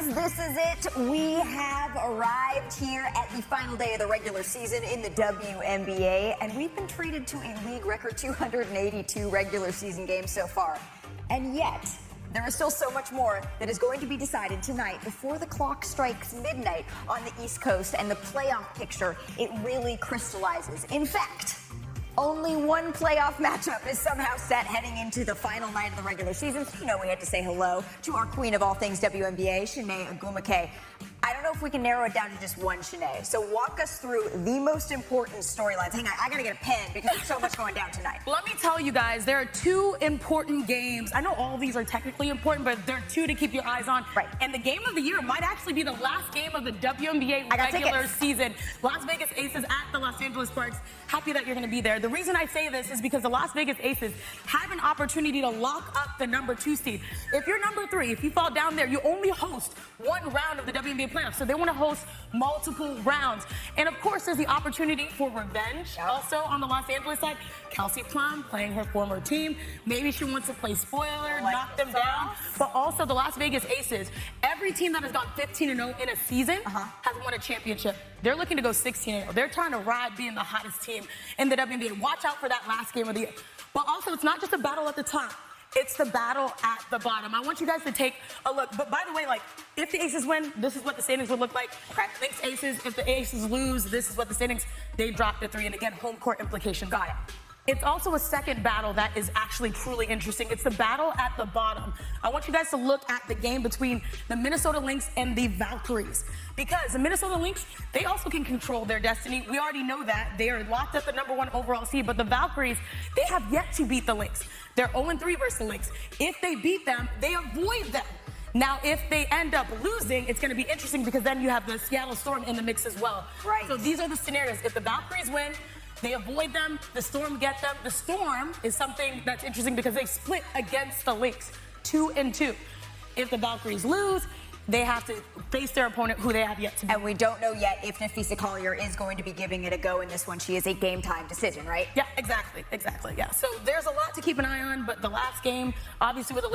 fans, this is it. We have arrived here at the final day of the regular season in the WNBA, and we've been treated to a league record 282 regular season games so far. And yet, there is still so much more that is going to be decided tonight before the clock strikes midnight on the East Coast and the playoff picture, it really crystallizes. In fact, only one playoff matchup is somehow set heading into the final night of the regular season. So, you know, we had to say hello to our queen of all things WNBA, Shanae Ogwumike. I don't know if we can narrow it down to just one, Shanae. So walk us through the most important storylines. Hang on, I gotta get a pen because there's so much going down tonight. Let me tell you guys, there are two important games. I know all of these are technically important, but there are two to keep your eyes on. Right. And the game of the year might actually be the last game of the WNBA regular season. Las Vegas Aces at the Los Angeles Sparks. Happy that you're gonna be there. The reason I say this is because the Las Vegas Aces have an opportunity to lock up the number 2 seed. If you're number 3, if you fall down there, you only host one round of the WNBA playoffs. So they want to host multiple rounds. And of course, there's the opportunity for revenge. Also on the Los Angeles side, Kelsey Plum playing her former team. Maybe she wants to play spoiler, knock them down. But also the Las Vegas Aces, every team that has gone 15-0 in a season has won a championship. They're looking to go 16-0. They're trying to ride being the hottest team in the WNBA. Watch out for that last game of the year. But also, it's not just a battle at the top. It's the battle at the bottom. I want you guys to take a look. But by the way, like, if the Aces win, this is what the standings would look like. Thanks, Aces. If the Aces lose, this is what the standings, they drop to 3. And again, home court implication. Got it. It's also a second battle that is actually truly interesting. It's the battle at the bottom. I want you guys to look at the game between the Minnesota Lynx and the Valkyries. Because the Minnesota Lynx, they also can control their destiny. We already know that. They are locked at the number 1 overall seed. But the Valkyries, they have yet to beat the Lynx. They're 0-3 versus the Lynx. If they beat them, they avoid them. Now, if they end up losing, it's going to be interesting because then you have the Seattle Storm in the mix as well. Right. So these are the scenarios. If the Valkyries win, they avoid them, the Storm get them. The Storm is something that's interesting because they split against the Lynx, 2-2. If the Valkyries lose, they have to face their opponent, who they have yet to beat. And we don't know yet if Napheesa Collier is going to be giving it a go in this one. She is a game-time decision, right? Yeah, exactly, yeah. So there's a lot to keep an eye on, but the last game, obviously with the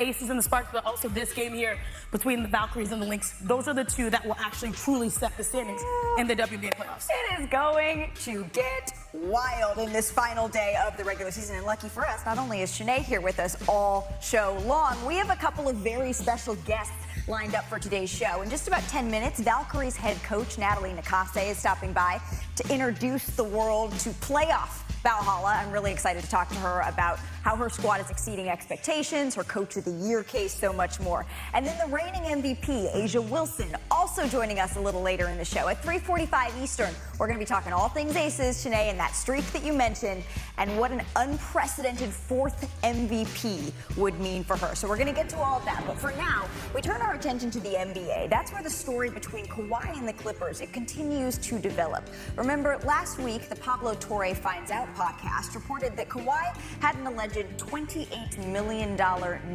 Aces and the Sparks, but also this game here between the Valkyries and the Lynx, those are the two that will actually truly set the standings in the WNBA playoffs. It is going to get wild in this final day of the regular season. And lucky for us, not only is Shanae here with us all show long, we have a couple of very special guests lined up for today's show. In just about 10 minutes, Valkyries head coach Natalie Nakase is stopping by to introduce the world to playoff Valhalla. I'm really excited to talk to her about how her squad is exceeding expectations, her Coach of the Year case, so much more. And then the reigning MVP, A'ja Wilson, also joining us a little later in the show. At 3:45 Eastern, we're going to be talking all things Aces, Shanae, and that streak that you mentioned, and what an unprecedented 4th MVP would mean for her. So we're going to get to all of that. But for now, we turn our attention to the NBA. That's where the story between Kawhi and the Clippers, it continues to develop. Remember, last week, the Pablo Torre Finds Out podcast reported that Kawhi had an alleged $28 million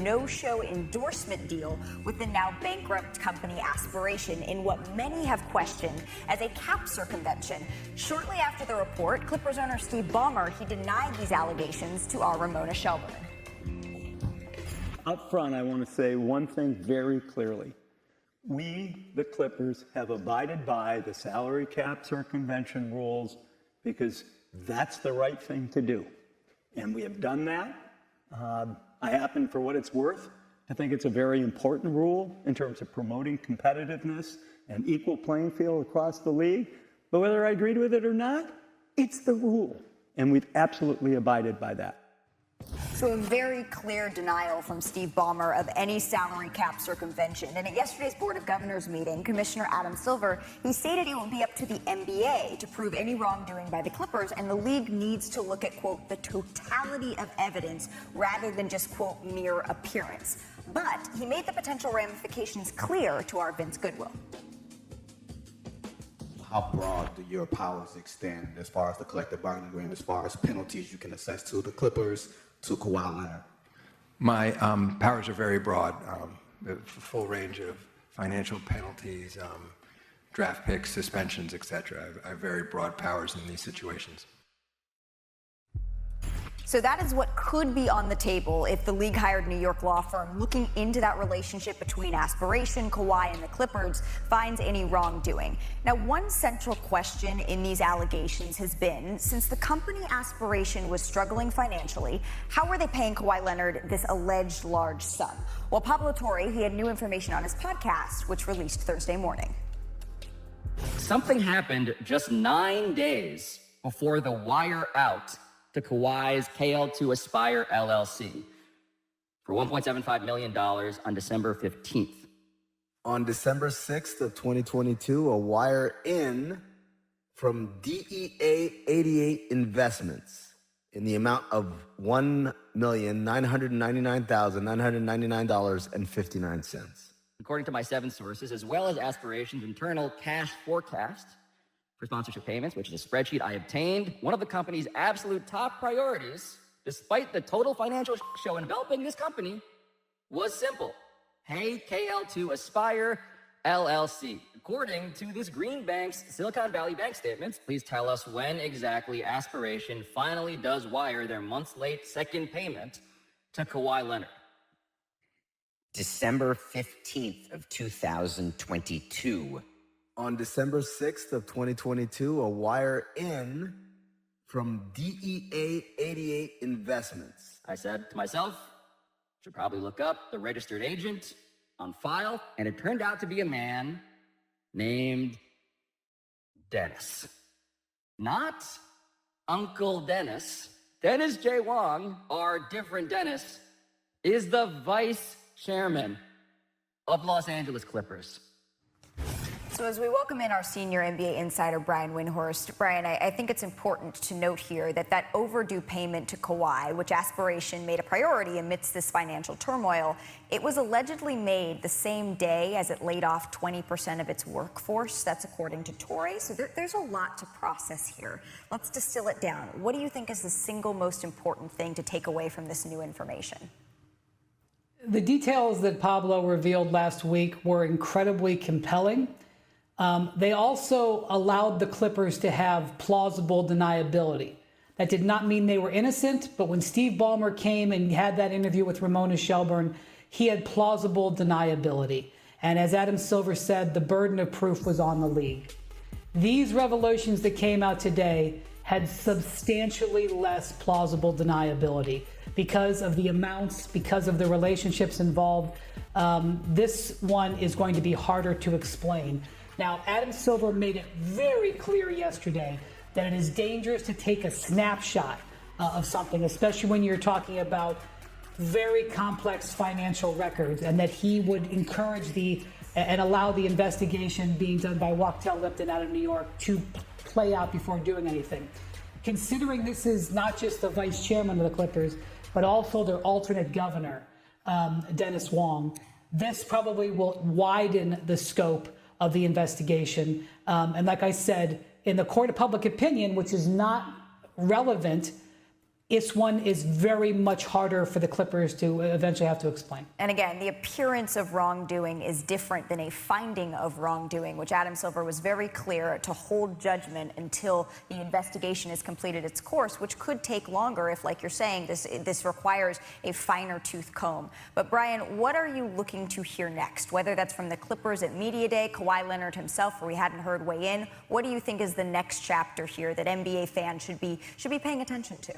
no-show endorsement deal with the now bankrupt company Aspiration in what many have questioned as a cap circumvention. Shortly after the report, Clippers owner Steve Ballmer, he denied these allegations to our Ramona Shelburne. Up front, I want to say one thing very clearly. We, the Clippers, have abided by the salary cap circumvention rules because that's the right thing to do. And we have done that. I happen, for what it's worth, to think it's a very important rule in terms of promoting competitiveness and equal playing field across the league. But whether I agreed with it or not, it's the rule. And we've absolutely abided by that. So a very clear denial from Steve Ballmer of any salary cap circumvention. And at yesterday's Board of Governors meeting, Commissioner Adam Silver, he stated it will be up to the NBA to prove any wrongdoing by the Clippers, and the league needs to look at, quote, the totality of evidence rather than just, quote, mere appearance. But he made the potential ramifications clear to our Vince Goodwill. How broad do your powers extend as far as the collective bargaining agreement, as far as penalties you can assess to the Clippers, to Kawhi Leonard? My powers are very broad. A full range of financial penalties, draft picks, suspensions, etc. I have very broad powers in these situations. So that is what could be on the table if the league hired New York law firm looking into that relationship between Aspiration, Kawhi, and the Clippers finds any wrongdoing. Now, one central question in these allegations has been, since the company Aspiration was struggling financially, how were they paying Kawhi Leonard this alleged large sum? Well, Pablo Torre, he had new information on his podcast, which released Thursday morning. Something happened just 9 days before the wire out to Kawhi's KL2 Aspire LLC for $1.75 million on December 15th. On December 6th of 2022, a wire in from DEA 88 Investments in the amount of $1,999,999.59. According to my 7 sources, as well as Aspiration's internal cash forecast for sponsorship payments, which is a spreadsheet I obtained, one of the company's absolute top priorities, despite the total financial show enveloping this company, was simple. Pay KL2 Aspire LLC. According to this Green Bank's Silicon Valley Bank statements, please tell us when exactly Aspiration finally does wire their months-late second payment to Kawhi Leonard. December 15th of 2022. On December 6th of 2022, a wire in from DEA 88 Investments. I said to myself, should probably look up the registered agent on file, and it turned out to be a man named Dennis. Not Uncle Dennis. Dennis J. Wong, our different Dennis, is the vice chairman of Los Angeles Clippers. So as we welcome in our senior NBA insider, Brian Windhorst, Brian, I think it's important to note here that overdue payment to Kawhi, which Aspiration made a priority amidst this financial turmoil, it was allegedly made the same day as it laid off 20% of its workforce. That's according to Torre. So there's a lot to process here. Let's distill it down. What do you think is the single most important thing to take away from this new information? The details that Pablo revealed last week were incredibly compelling. They also allowed the Clippers to have plausible deniability. That did not mean they were innocent, but when Steve Ballmer came and had that interview with Ramona Shelburne, he had plausible deniability. And as Adam Silver said, the burden of proof was on the league. These revelations that came out today had substantially less plausible deniability because of the amounts, because of the relationships involved. This one is going to be harder to explain. Now, Adam Silver made it very clear yesterday that it is dangerous to take a snapshot of something, especially when you're talking about very complex financial records, and that he would encourage and allow the investigation being done by Wachtell Lipton out of New York to play out before doing anything. Considering this is not just the vice chairman of the Clippers, but also their alternate governor, Dennis Wong, this probably will widen the scope of the investigation. And like I said, in the court of public opinion, which is not relevant, this one is very much harder for the Clippers to eventually have to explain. And again, the appearance of wrongdoing is different than a finding of wrongdoing, which Adam Silver was very clear to hold judgment until the investigation has completed its course, which could take longer if, like you're saying, this requires a finer tooth comb. But Brian, what are you looking to hear next? Whether that's from the Clippers at Media Day, Kawhi Leonard himself, where we hadn't heard weigh in, what do you think is the next chapter here that NBA fans should be paying attention to?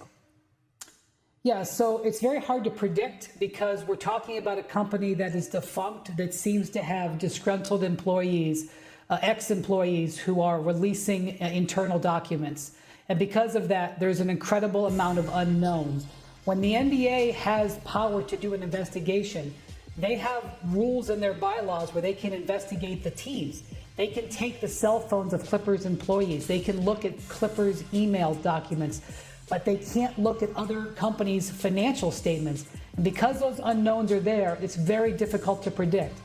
Yeah, so it's very hard to predict because we're talking about a company that is defunct, that seems to have disgruntled employees, ex-employees who are releasing internal documents. And because of that, there's an incredible amount of unknowns. When the NBA has power to do an investigation, they have rules in their bylaws where they can investigate the teams. They can take the cell phones of Clippers employees. They can look at Clippers email documents, but they can't look at other companies' financial statements. And because those unknowns are there, it's very difficult to predict.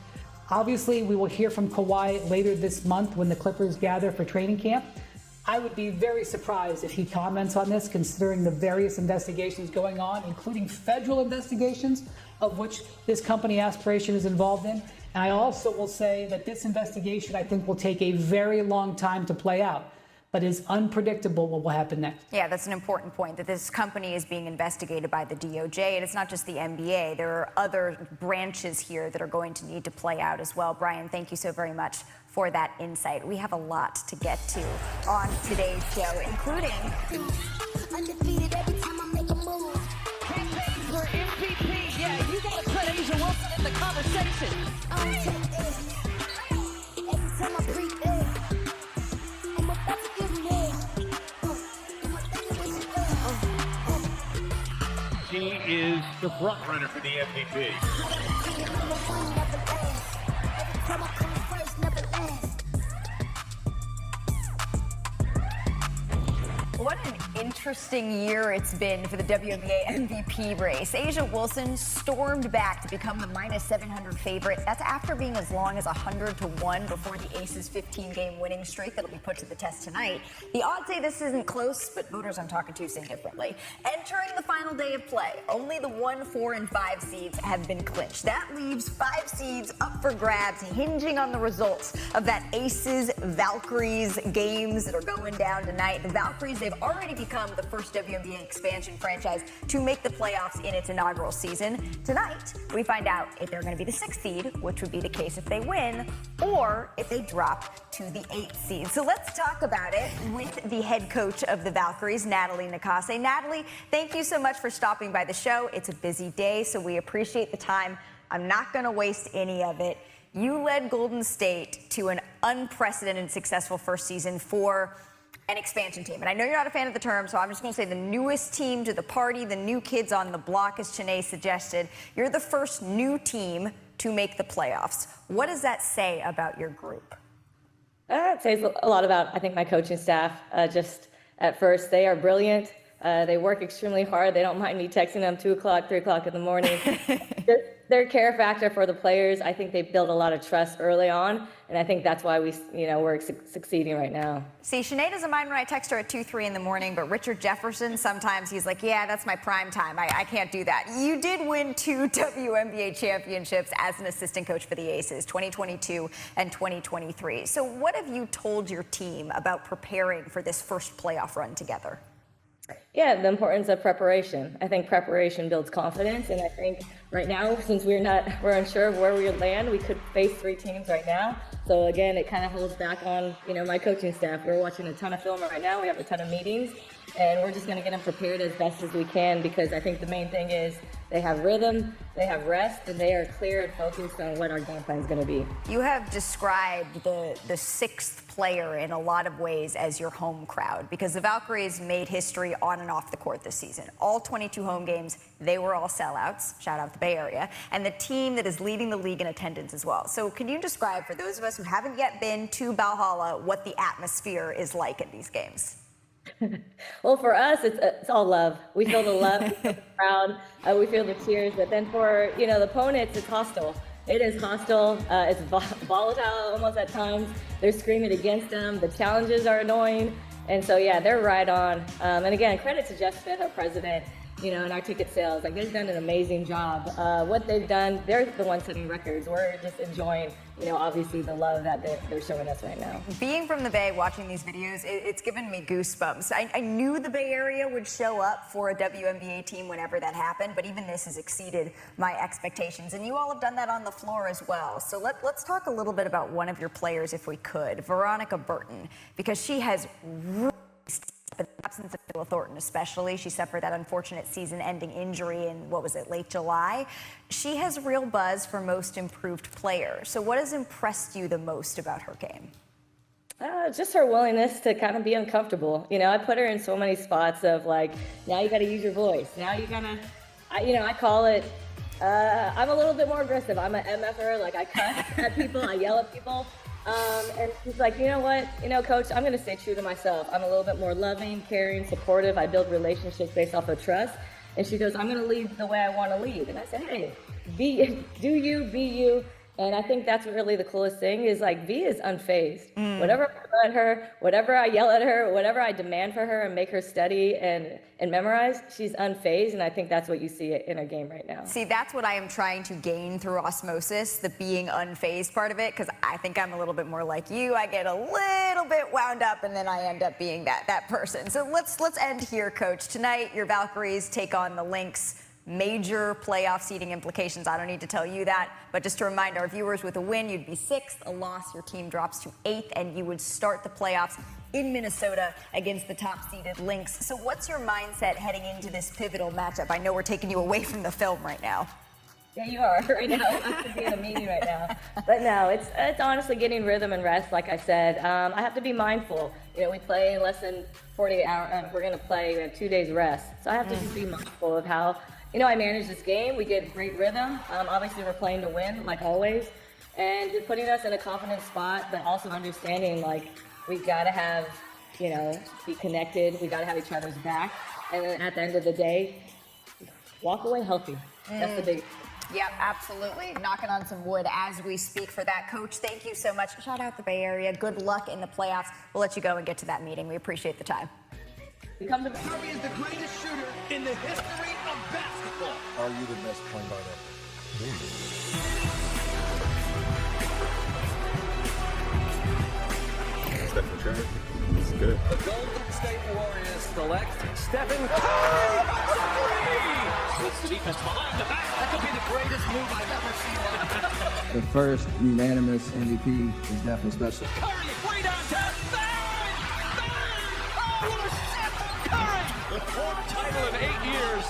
Obviously, we will hear from Kawhi later this month when the Clippers gather for training camp. I would be very surprised if he comments on this, considering the various investigations going on, including federal investigations, of which this company Aspiration is involved in. And I also will say that this investigation, I think, will take a very long time to play out. but it's unpredictable what will happen next. Yeah, that's an important point, that this company is being investigated by the DOJ, and it's not just the NBA. There are other branches here that are going to need to play out as well. Brian, thank you so very much for that insight. We have a lot to get to on today's show, including Undefeated every time I make a move. Campaign for MVP. Yeah, you gotta put Asia Wilson in the conversation. Every time I breathe in, I'm about to give it in. She is the front runner for the MVP. Number one never lasts. Every time I come first, never last. what an interesting year it's been for the WNBA MVP race. Asia Wilson stormed back to become the -700 favorite. That's after being as long as 100-1 before the Aces' 15-game winning streak that'll be put to the test tonight. The odds say this isn't close, but voters I'm talking to say differently. Entering the final day of play, only the 1, 4, and 5 seeds have been clinched. That leaves 5 seeds up for grabs, hinging on the results of that Aces Valkyries games that are going down tonight. The Valkyries, they've already become the first WNBA expansion franchise to make the playoffs in its inaugural season. Tonight, we find out if they're going to be the 6th seed, which would be the case if they win, or if they drop to the 8th seed. So let's talk about it with the head coach of the Valkyries, Natalie Nakase. Natalie, thank you so much for stopping by the show. It's a busy day, so we appreciate the time. I'm not going to waste any of it. You led Golden State to an unprecedented successful first season for an expansion team. And I know you're not a fan of the term, so I'm just going to say the newest team to the party, the new kids on the block, as Chanae suggested. You're the first new team to make the playoffs. What does that say about your group? It says a lot about, I think, my coaching staff. Just at first, they are brilliant. They work extremely hard. They don't mind me texting them 2 o'clock, 3 o'clock in the morning. Their care factor for the players, I think they build a lot of trust early on, and I think that's why we're succeeding right now. See, Sinead doesn't mind when I text her at 2, 3 in the morning, but Richard Jefferson, sometimes he's like, yeah, that's my prime time. I can't do that. You did win 2 WNBA championships as an assistant coach for the Aces, 2022 and 2023. So what have you told your team about preparing for this first playoff run together? Yeah, the importance of preparation. I think preparation builds confidence, and I think right now, since we're unsure of where we would land, we could face 3 teams right now. So again, it kind of holds back on, my coaching staff. We're watching a ton of film right now. We have a ton of meetings, and we're just going to get them prepared as best as we can, because I think the main thing is they have rhythm, they have rest, and they are clear and focused on what our game plan is going to be. You have described the 6th player in a lot of ways as your home crowd, because the Valkyries made history on and off the court this season. All 22 home games, they were all sellouts. Shout out the Bay Area. And the team that is leading the league in attendance as well. So can you describe, for those of us who haven't yet been to Valhalla, what the atmosphere is like at these games? Well, for us, it's all love. We feel the love, we feel the crowd, we feel the cheers. But then for the opponents, it's hostile. It is hostile. It's volatile almost at times. They're screaming against them. The challenges are annoying. And so, yeah, they're right on. And again, credit to Jeff Smith, our president, and our ticket sales. Like, they've done an amazing job. What they've done, they're the ones setting records. We're just enjoying, obviously the love that they're showing us right now. Being from the Bay, watching these videos, it's given me goosebumps. I knew the Bay Area would show up for a WNBA team whenever that happened, but even this has exceeded my expectations. And you all have done that on the floor as well. So let's talk a little bit about one of your players, if we could, Veronica Burton, because she has really but the absence of Phil Thornton especially. She suffered that unfortunate season-ending injury in, late July. She has real buzz for most improved player. So what has impressed you the most about her game? Just her willingness to kind of be uncomfortable. I put her in so many spots of now you got to use your voice. Now you gotta, I call it, I'm a little bit more aggressive. I'm an MFer, I cuss at people, I yell at people. And she's like, you know what, coach, I'm going to stay true to myself. I'm a little bit more loving, caring, supportive. I build relationships based off of trust. And she goes, I'm going to lead the way I want to lead. And I said, hey, be you. And I think that's really the coolest thing is like V is unfazed. Whatever I throw at her, whatever I yell at her, whatever I demand for her and make her study and memorize, she's unfazed. And I think that's what you see in her game right now. See, that's what I am trying to gain through osmosis, the being unfazed part of it, because I think I'm a little bit more like you. I get a little bit wound up and then I end up being that person. So let's end here, Coach. Tonight, your Valkyries take on the Lynx. Major playoff seeding implications. I don't need to tell you that, but just to remind our viewers, with a win, you'd be 6th. A loss, your team drops to 8th, and you would start the playoffs in Minnesota against the top-seeded Lynx. So what's your mindset heading into this pivotal matchup? I know we're taking you away from the film right now. Yeah, you are right now. I could be in a meeting right now. But no, it's honestly getting rhythm and rest, like I said. I have to be mindful. You know, we play in less than 48 hours. We're going to play. We have 2 days rest. So I have to just be mindful of how, you know, I manage this game. We get great rhythm. Obviously, we're playing to win, like always. And just putting us in a confident spot, but also understanding, like, we've got to have, you know, be connected. We got to have each other's back. And then at the end of the day, walk away healthy. That's the big. Yep, absolutely. Knocking on some wood as we speak for that. Coach, thank you so much. Shout out the Bay Area. Good luck in the playoffs. We'll let you go and get to that meeting. We appreciate the time. Curry is the greatest shooter in the history of basketball. Are you the best point guard ever? Stephen Curry. It's good. The Golden State Warriors select Stephen Curry. Puts the defense behind the back. That could be the greatest move I've ever seen. The first unanimous MVP is definitely special. Curry, way downtown. Bang! Oh, what a shot from Curry! The 4th title in 8 years.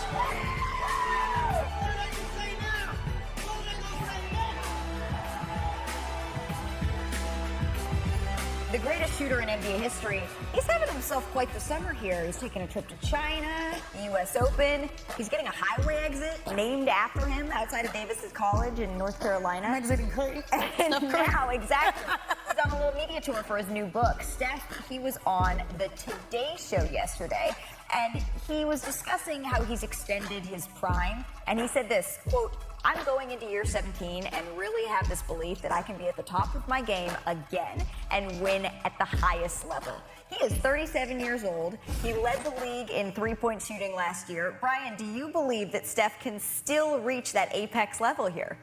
The greatest shooter in NBA history. He's having himself quite the summer here. He's taking a trip to China, U.S. Open. He's getting a highway exit named after him outside of Davis's college in North Carolina. I'm exiting Curry. And now, exactly, he's on a little media tour for his new book. Steph, he was on the Today Show yesterday, and he was discussing how he's extended his prime. And he said this, quote, "I'm going into year 17 and really have this belief that I can be at the top of my game again and win at the highest level." He is 37 years old. He led the league in three-point shooting last year. Brian, do you believe that Steph can still reach that apex level here?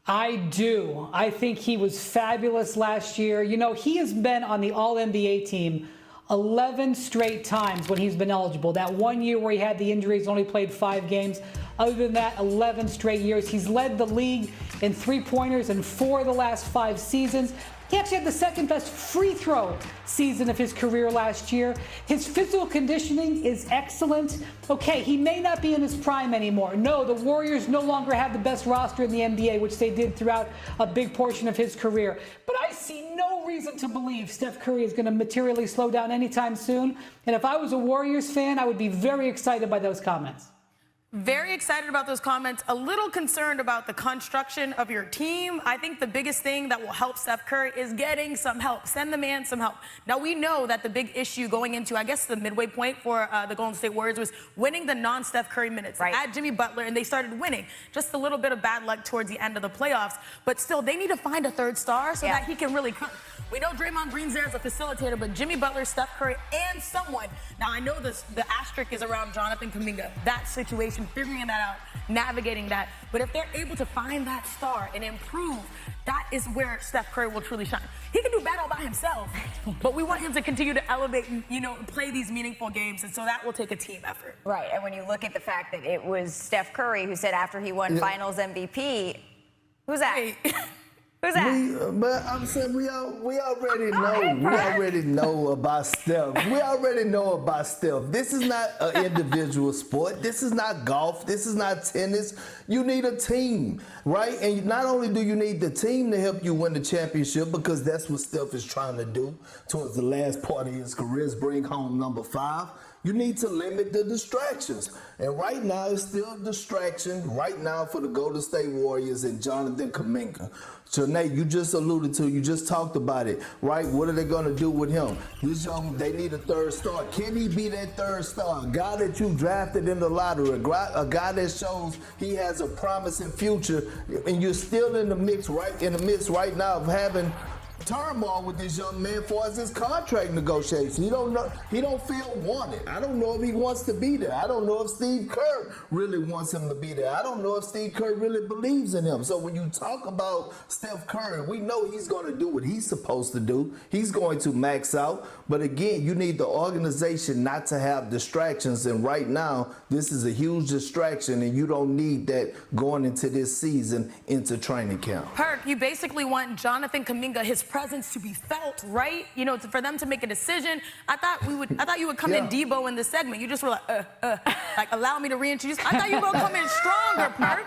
I do. I think he was fabulous last year. You know, he has been on the All-NBA team 11 straight times when he's been eligible. That 1 year where he had the injuries, only played 5 games. Other than that, 11 straight years. He's led the league in three-pointers in 4 of the last 5 seasons. He actually had the second best free throw season of his career last year. His physical conditioning is excellent. Okay, he may not be in his prime anymore. No, the Warriors no longer have the best roster in the NBA, which they did throughout a big portion of his career. But I see no reason to believe Steph Curry is going to materially slow down anytime soon. And if I was a Warriors fan, I would be very excited by those comments. Very excited about those comments. A little concerned about the construction of your team. I think the biggest thing that will help Steph Curry is getting some help. Send the man some help. Now, we know that the big issue going into, I guess, the midway point for the Golden State Warriors was winning the non-Steph Curry minutes. Right. Add Jimmy Butler, and they started winning. Just a little bit of bad luck towards the end of the playoffs. But still, they need to find a third star so that he can really come. We know Draymond Green's there as a facilitator, but Jimmy Butler, Steph Curry, and someone. Now, I know the asterisk is around Jonathan Kuminga. That situation, figuring that out, navigating that. But if they're able to find that star and improve, that is where Steph Curry will truly shine. He can do bad all by himself, but we want him to continue to elevate and, you know, play these meaningful games. And so that will take a team effort. Right. And when you look at the fact that it was Steph Curry who said after he won Finals MVP, who's that? Who's that? But I'm saying we already know. We already know about Steph. We already know about Steph. This is not an individual sport. This is not golf. This is not tennis. You need a team, right? And not only do you need the team to help you win the championship, because that's what Steph is trying to do towards the last part of his career, is bring home number 5. You need to limit the distractions. And right now, it's still a distraction right now for the Golden State Warriors and Jonathan Kuminga. Shanae, you just alluded to, you just talked about it, right? What are they going to do with him? They need a third star. Can he be that third star? A guy that you drafted in the lottery, a guy that shows he has a promising future, and you're still in the midst right now of having turmoil with this young man as far as his contract negotiation. He don't feel wanted. I don't know if he wants to be there. I don't know if Steve Kerr really wants him to be there. I don't know if Steve Kerr really believes in him. So when you talk about Steph Curry, we know he's going to do what he's supposed to do. He's going to max out. But again, you need the organization not to have distractions. And right now, this is a huge distraction, and you don't need that going into this season, into training camp. Perk, you basically want Jonathan Kuminga, his presence to be felt, right? You know, for them to make a decision. I thought you would come in Debo in this segment. You just were like allow me to reintroduce. I thought you were gonna come in stronger, Perk.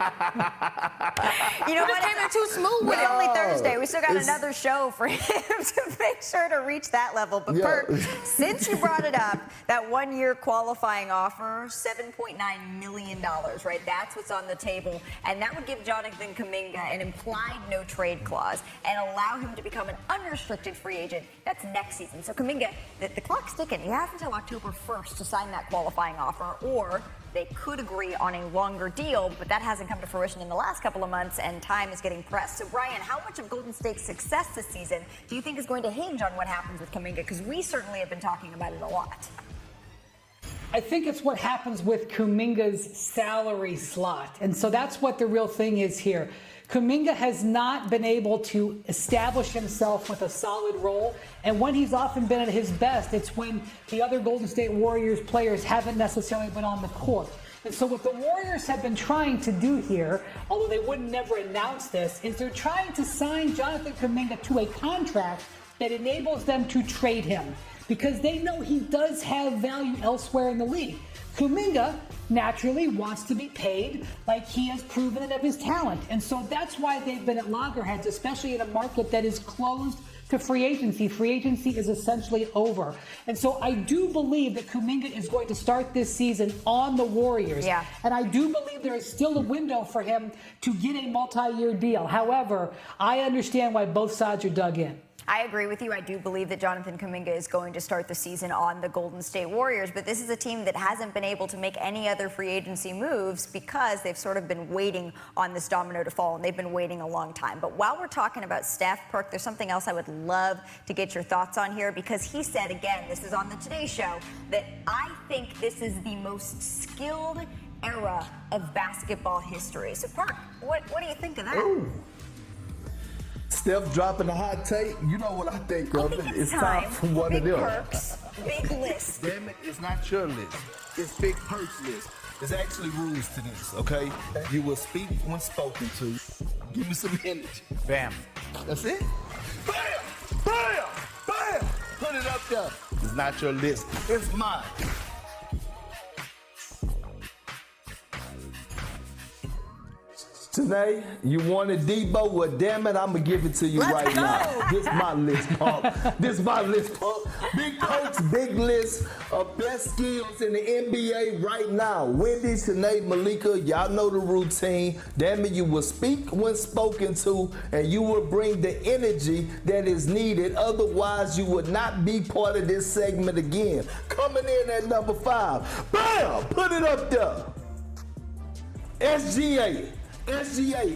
You know what? Came in too smooth with It's it. only Thursday. We still got another show for him to make sure to reach that level. But Perk, since you brought it up, that 1-year qualifying offer, $7.9 million, right? That's what's on the table, and that would give Jonathan Kuminga an implied no trade clause and allow him to become an unrestricted free agent. That's next season. So Kuminga, the clock's ticking. He has until October 1st to sign that qualifying offer, or they could agree on a longer deal, but that hasn't come to fruition in the last couple of months, and time is getting pressed. So Brian, how much of Golden State's success this season do you think is going to hinge on what happens with Kuminga? Because we certainly have been talking about it a lot. I think it's what happens with Kuminga's salary slot. And so that's what the real thing is here. Kuminga has not been able to establish himself with a solid role. And when he's often been at his best, it's when the other Golden State Warriors players haven't necessarily been on the court. And so what the Warriors have been trying to do here, although they would never announce this, is they're trying to sign Jonathan Kuminga to a contract that enables them to trade him, because they know he does have value elsewhere in the league. Kuminga naturally wants to be paid like he has proven it of his talent. And so that's why they've been at loggerheads, especially in a market that is closed to free agency. Free agency is essentially over. And so I do believe that Kuminga is going to start this season on the Warriors. Yeah. And I do believe there is still a window for him to get a multi-year deal. However, I understand why both sides are dug in. I agree with you. I do believe that Jonathan Kuminga is going to start the season on the Golden State Warriors, but this is a team that hasn't been able to make any other free agency moves because they've sort of been waiting on this domino to fall, and they've been waiting a long time. But while we're talking about Steph, Perk, there's something else I would love to get your thoughts on here, because he said, again, this is on the Today Show, that I think this is the most skilled era of basketball history. So, Perk, what do you think of that? Ooh. Steph dropping a hot take. You know what I think of it. It's time for one of them. Perks, big list. Damn it, it's not your list. It's Big Perk's list. There's actually rules to this, okay? You will speak when spoken to. Give me some energy. Bam. That's it. Bam! Bam! Bam! Put it up there. It's not your list. It's mine. Today, you wanted Debo? Well, damn it, I'm going to give it to you right now. This my list, Pump. This my list, Pump. Big Perk's big list of best skills in the NBA right now. Wendy, Shanae, Malika, y'all know the routine. Damn it, you will speak when spoken to, and you will bring the energy that is needed. Otherwise, you would not be part of this segment again. Coming in at number 5. Bam! Put it up there. SGA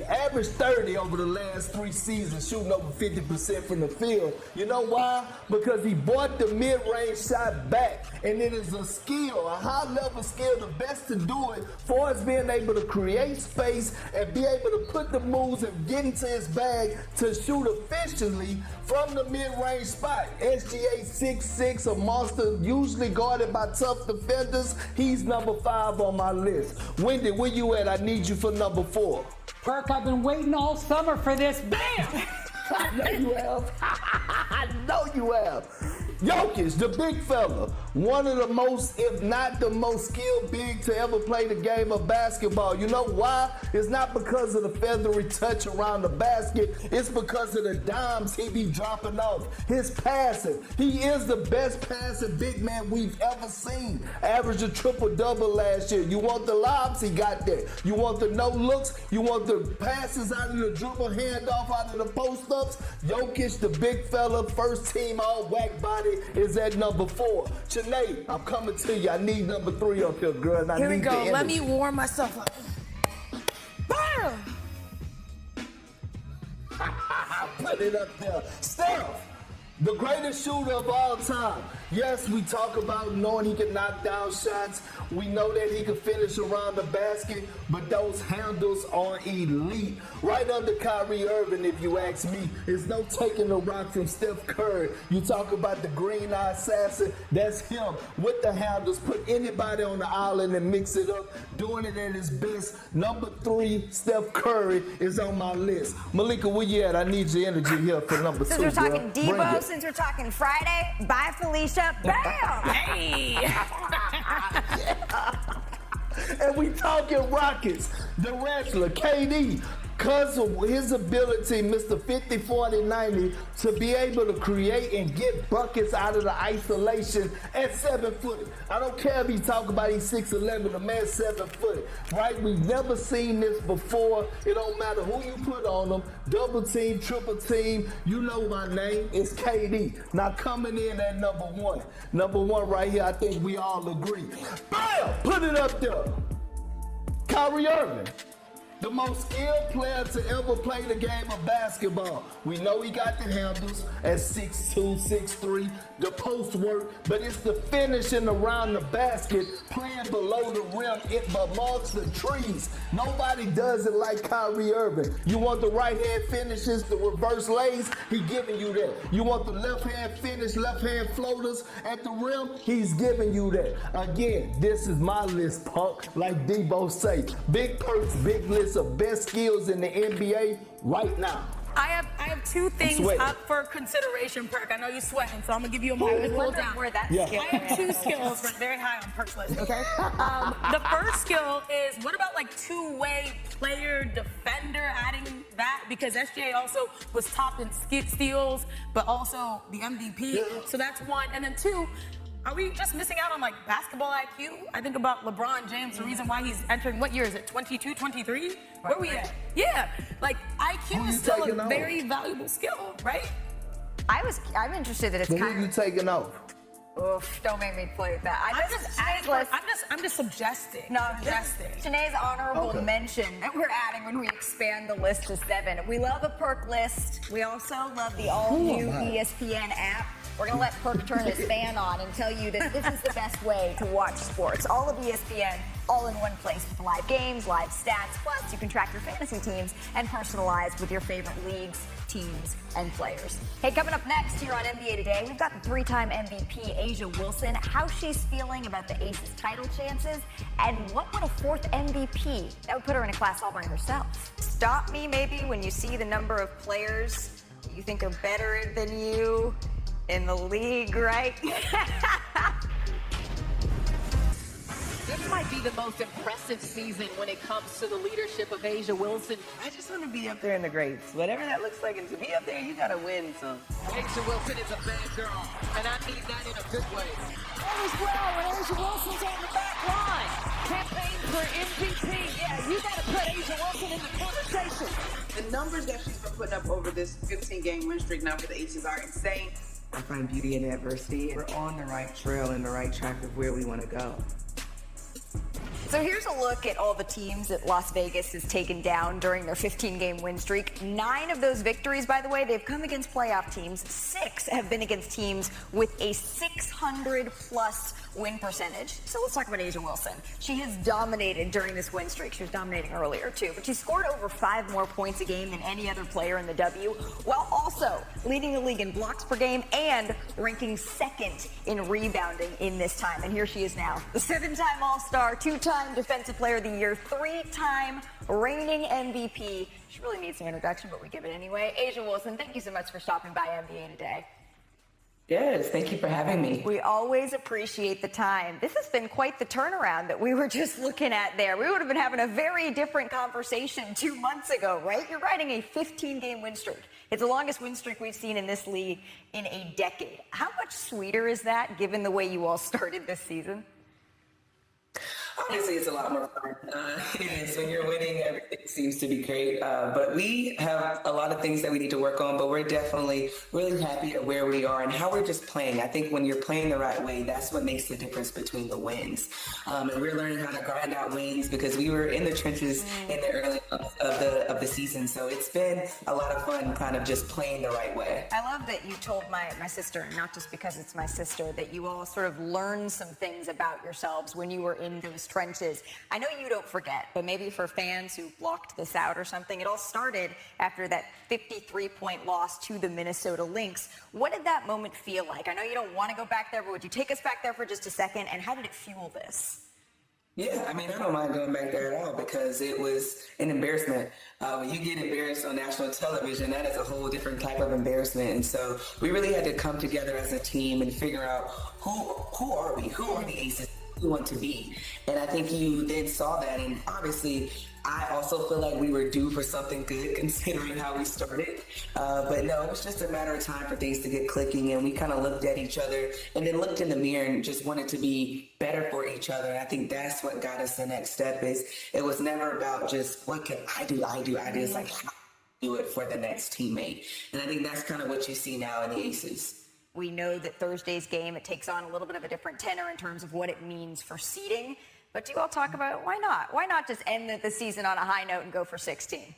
averaged 30 over the last 3 seasons, shooting over 50% from the field. You know why? Because he brought the mid-range shot back, and it is a skill, a high-level skill, the best to do it, for us being able to create space and be able to put the moves and get into his bag to shoot efficiently from the mid-range spot. SGA 6'6", a monster, usually guarded by tough defenders. He's number 5 on my list. Wendy, where you at? I need you for number 4. Perk, I've been waiting all summer for this. Bam! I know you have. I know you have. Jokic, the big fella. One of the most, if not the most skilled big to ever play the game of basketball. You know why? It's not because of the feathery touch around the basket. It's because of the dimes he be dropping off. His passing. He is the best passing big man we've ever seen. Averaged a triple-double last year. You want the lobs? He got that. You want the no looks? You want the passes out of the dribble, handoff out of the post-ups? Jokic, the big fella, first team all whack body, is at number 4. Sinead, I'm coming to you. I need number 3 up here, girl. And Here I we need go. the Let me energy. warm myself up. Bam! Put it up there. Steph, the greatest shooter of all time. Yes, we talk about knowing he can knock down shots. We know that he can finish around the basket, but those handles are elite. Right under Kyrie Irving, if you ask me. There's no taking the rock from Steph Curry. You talk about the green eye assassin, that's him. With the handles, put anybody on the island and mix it up, doing it at his best. Number 3, Steph Curry, is on my list. Malika, where you at? I need your energy here for number 2. Since we're talking girl. Bring Debo, it. since we're talking Friday, bye Felicia, bam! Hey! And we talking Rockets, the wrestler, KD, because of his ability, Mr. 50, 40, 90, to be able to create and get buckets out of the isolation at 7-footed. I don't care if he talk about he's 6'11", the man's 7-footed, right? We've never seen this before. It don't matter who you put on him, double team, triple team, you know my name, it's KD. Now coming in at number 1. Number 1 right here, I think we all agree. Bam! Put it up there. Kyrie Irving. The most skilled player to ever play the game of basketball. We know he got the handles at 6'2", 6'3", the post work, but it's the finishing around the basket, playing below the rim, it amongst the trees. Nobody does it like Kyrie Irving. You want the right hand finishes, the reverse lays, he giving you that. You want the left hand finish, left hand floaters at the rim, he's giving you that. Again, this is my list, punk, like Debo say. Big perks, big list of best skills in the NBA right now. I have 2 things up for consideration, Perk. I know you're sweating, so I'm gonna give you a moment to cool down. Where that I have 2 skills right very high on Perk's list, okay? The first skill is, what about like two-way player defender, adding that? Because SGA also was top in steals, but also the MVP. So that's 1. And then 2, are we just missing out on like basketball IQ? I think about LeBron James, the reason why he's entering, what year is it, 22, 23? Where are we at? Yeah, like IQ is still a very valuable skill, right? I'm interested that it's Who kind are you taking off? Oof, don't make me play with that. I'm just suggesting. No, suggesting. Sinead's honorable mention that we're adding when we expand the list to 7. We love a Perk list. We also love the all-new ESPN app. We're going to let Perk turn his fan on and tell you that this is the best way to watch sports. All of ESPN, all in one place with live games, live stats. Plus, you can track your fantasy teams and personalize with your favorite leagues, teams, and players. Hey, coming up next here on NBA Today, we've got the 3-time MVP, Asia Wilson, how she's feeling about the Aces title chances, and what would a 4th MVP? That would put her in a class all by herself. Stop me, maybe, when you see the number of players you think are better than you in the league, right? This might be the most impressive season when it comes to the leadership of Asia Wilson. I just want to be up there in the grades. Whatever that looks like, and to be up there, you got to win some. Asia Wilson is a bad girl, and I mean that in a good way. All is well when Asia Wilson's on the back line. Campaign for MVP. Yeah, you got to put Asia Wilson in the conversation. The numbers that she's been putting up over this 15-game win streak now for the Aces are insane. I find beauty in adversity. We're on the right trail and the right track of where we want to go. So here's a look at all the teams that Las Vegas has taken down during their 15-game win streak. 9 of those victories, by the way, they've come against playoff teams. 6 have been against teams with a 600-plus win percentage. So let's talk about Asia Wilson. She has dominated during this win streak. She was dominating earlier, too. But she scored over 5 more points a game than any other player in the W, while also leading the league in blocks per game and ranking 2nd in rebounding in this time. And here she is now, the 7-time All-Star, 2-time Defensive Player of the Year, 3-time reigning MVP. She really needs some introduction, but we give it anyway. Asia Wilson, thank you so much for stopping by NBA Today. Yes, thank you for having me. We always appreciate the time. This has been quite the turnaround that we were just looking at there. We would have been having a very different conversation 2 months ago, right? You're riding a 15-game win streak. It's the longest win streak we've seen in this league in a decade. How much sweeter is that, given the way you all started this season? Obviously, it's a lot more fun. When you're winning, everything seems to be great. But we have a lot of things that we need to work on, but we're definitely really happy at where we are and how we're just playing. I think when you're playing the right way, that's what makes the difference between the wins. And we're learning how to grind out wins because we were in the trenches in the early of the season. So it's been a lot of fun kind of just playing the right way. I love that you told my sister, not just because it's my sister, that you all sort of learned some things about yourselves when you were in those trenches. I know you don't forget, but maybe for fans who blocked this out or something, it all started after that 53-point loss to the Minnesota Lynx. What did that moment feel like? I know you don't want to go back there, but would you take us back there for just a second? And how did it fuel this? Yeah, I mean, I don't mind going back there at all because it was an embarrassment. When you get embarrassed on national television, that is a whole different type of embarrassment. And so we really had to come together as a team and figure out who are we? Who are the Aces we want to be? And I think you then saw that. And obviously, I also feel like we were due for something good considering how we started. But no, it was just a matter of time for things to get clicking. And we kind of looked at each other and then looked in the mirror and just wanted to be better for each other. And I think that's what got us the next step. Is it was never about just what can I do? It's like how do it for the next teammate. And I think that's kind of what you see now in the Aces. We know that Thursday's game, it takes on a little bit of a different tenor in terms of what it means for seeding. But do you all talk about why not? Why not just end the season on a high note and go for 16?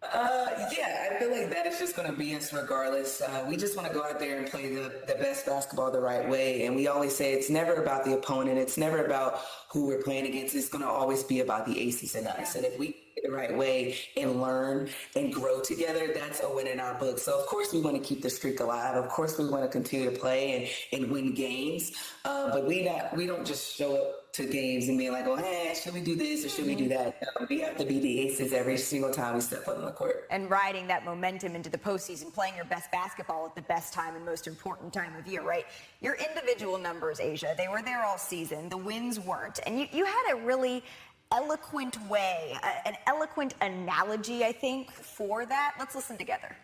Yeah, I feel like that is just going to be us regardless. We just want to go out there and play the best basketball the right way. And we always say it's never about the opponent. It's never about who we're playing against. It's going to always be about the Aces and us. And if we play the right way and learn and grow together, that's a win in our book. So, of course, we want to keep the streak alive. Of course, we want to continue to play and win games. But we don't just show up to games and being like, oh, hey, should we do this or should we do that? No, we have to be the Aces every single time we step on the court. And riding that momentum into the postseason, playing your best basketball at the best time and most important time of year, right? Your individual numbers, Asia, they were there all season. The wins weren't. And you had a really eloquent way, an eloquent analogy, I think, for that. Let's listen together.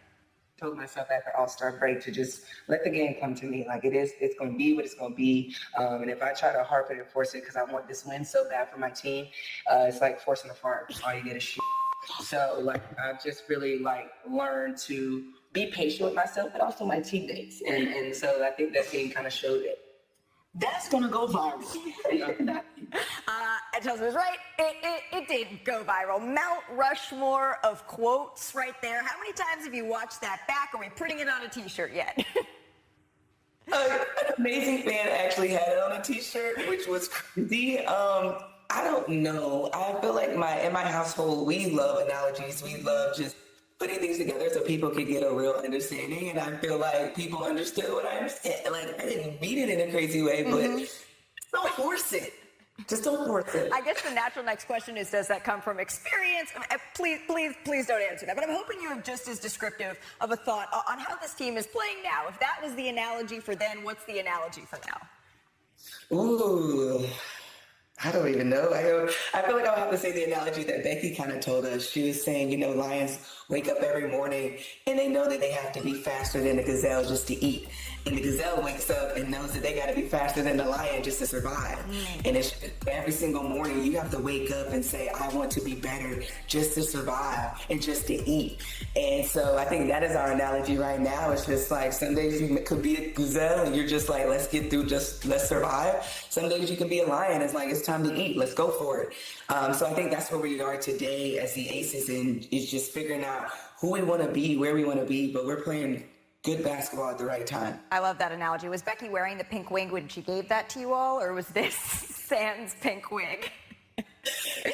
Told myself after All-Star break to just let the game come to me. Like it's going to be what it's going to be. And if I try to harp it and force it because I want this win so bad for my team, it's like forcing a fart. All you get is shit. So like I've just really like learned to be patient with myself, but also my teammates. And so I think that game kind of showed it. That's going to go viral. Chelsea was right. It did go viral. Mount Rushmore of quotes right there. How many times have you watched that back? Are we putting it on a T-shirt yet? An amazing fan actually had it on a T-shirt, which was crazy. I don't know. I feel like in my household, we love analogies. We love just putting things together so people could get a real understanding. And I feel like people understood what I understand. Like I didn't mean it in a crazy way, but don't force it. Just don't force it. I guess the natural next question is, does that come from experience? Please don't answer that. But I'm hoping you have just as descriptive of a thought on how this team is playing now. If that was the analogy for then, what's the analogy for now? Ooh, I don't even know. I feel like I'll have to say the analogy that Becky kind of told us. She was saying, lions wake up every morning and they know that they have to be faster than the gazelle just to eat. And the gazelle wakes up and knows that they got to be faster than the lion just to survive. And it's every single morning you have to wake up and say, I want to be better just to survive and just to eat. And so I think that is our analogy right now. It's just like some days you could be a gazelle and you're just like, let's get through, let's survive. Some days you can be a lion. It's like, it's time to eat. Let's go for it. So I think that's where we are today as the Aces, and it's just figuring out who we want to be, where we want to be, but we're playing good basketball at the right time. I love that analogy. Was Becky wearing the pink wig when she gave that to you all, or was this sans pink wig?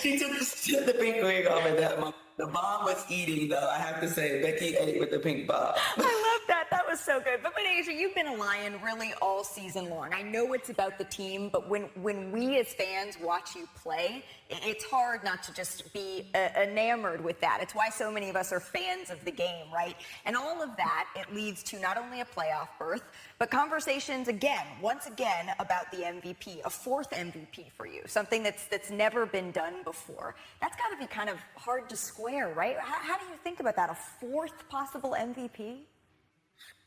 She took the pink wig off at that moment. The bob was eating, though. I have to say, Becky ate with the pink bob. I love that. That was was so good. But Asia, you've been a Lion really all season long. I know it's about the team, but when we as fans watch you play, it's hard not to just be enamored with that. It's why so many of us are fans of the game, right? And all of that, it leads to not only a playoff berth, but conversations once again, about the MVP, a fourth MVP for you, something that's never been done before. That's got to be kind of hard to square, right? How do you think about that? A fourth possible MVP?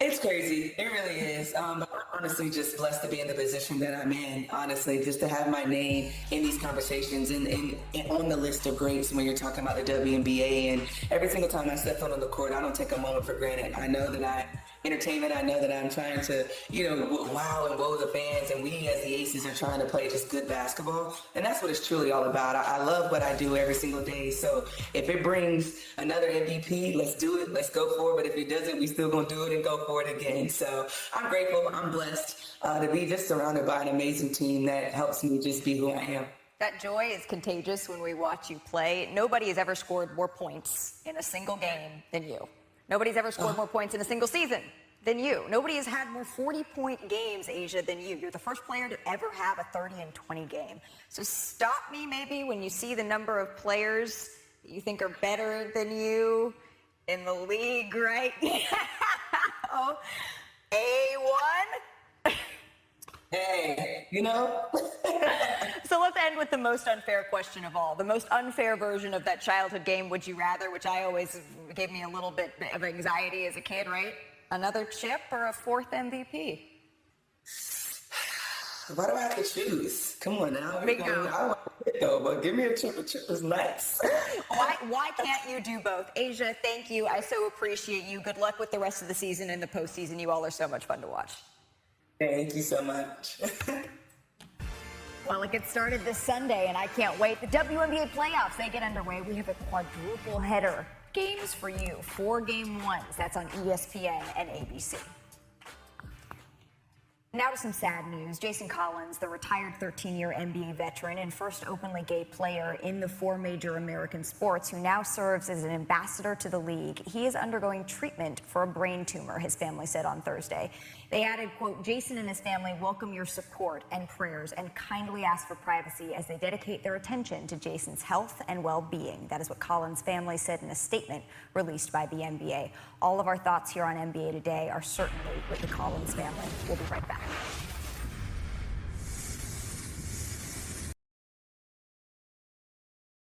It's crazy. It really is. But I'm honestly just blessed to be in the position that I'm in. Honestly, just to have my name in these conversations and on the list of greats when you're talking about the WNBA. And every single time I step foot on the court, I don't take a moment for granted. I know that entertainment. I know that I'm trying to, wow and woe the fans, and we as the Aces are trying to play just good basketball, and that's what it's truly all about. I love what I do every single day, so if it brings another MVP, let's do it, let's go for it, but if it doesn't, we still gonna do it and go for it again. So I'm grateful, I'm blessed to be just surrounded by an amazing team that helps me just be who I am. That joy is contagious when we watch you play. Nobody has ever scored more points in a single game than you. Nobody's ever scored more points in a single season than you. Nobody has had more 40-point games, Asia, than you. You're the first player to ever have a 30-20 game. So stop me maybe when you see the number of players that you think are better than you in the league right now. A1. Hey, So let's end with the most unfair question of all. The most unfair version of that childhood game, Would You Rather, which I always gave me a little bit of anxiety as a kid, right? Another chip or a fourth MVP? Why do I have to choose? Come on now. Bingo. I want it though, but give me a chip. A chip is nice. Why can't you do both? Asia, thank you. I so appreciate you. Good luck with the rest of the season and the postseason. You all are so much fun to watch. Thank you so much. Well, it gets started this Sunday, and I can't wait. The WNBA playoffs, they get underway. We have a quadruple header. Games for you, 4 game ones. That's on ESPN and ABC. Now to some sad news. Jason Collins, the retired 13-year NBA veteran and first openly gay player in the 4 major American sports, who now serves as an ambassador to the league. He is undergoing treatment for a brain tumor, his family said on Thursday. They added, quote, Jason and his family welcome your support and prayers and kindly ask for privacy as they dedicate their attention to Jason's health and well-being. That is what Collins' family said in a statement released by the NBA. All of our thoughts here on NBA Today are certainly with the Collins family. We'll be right back.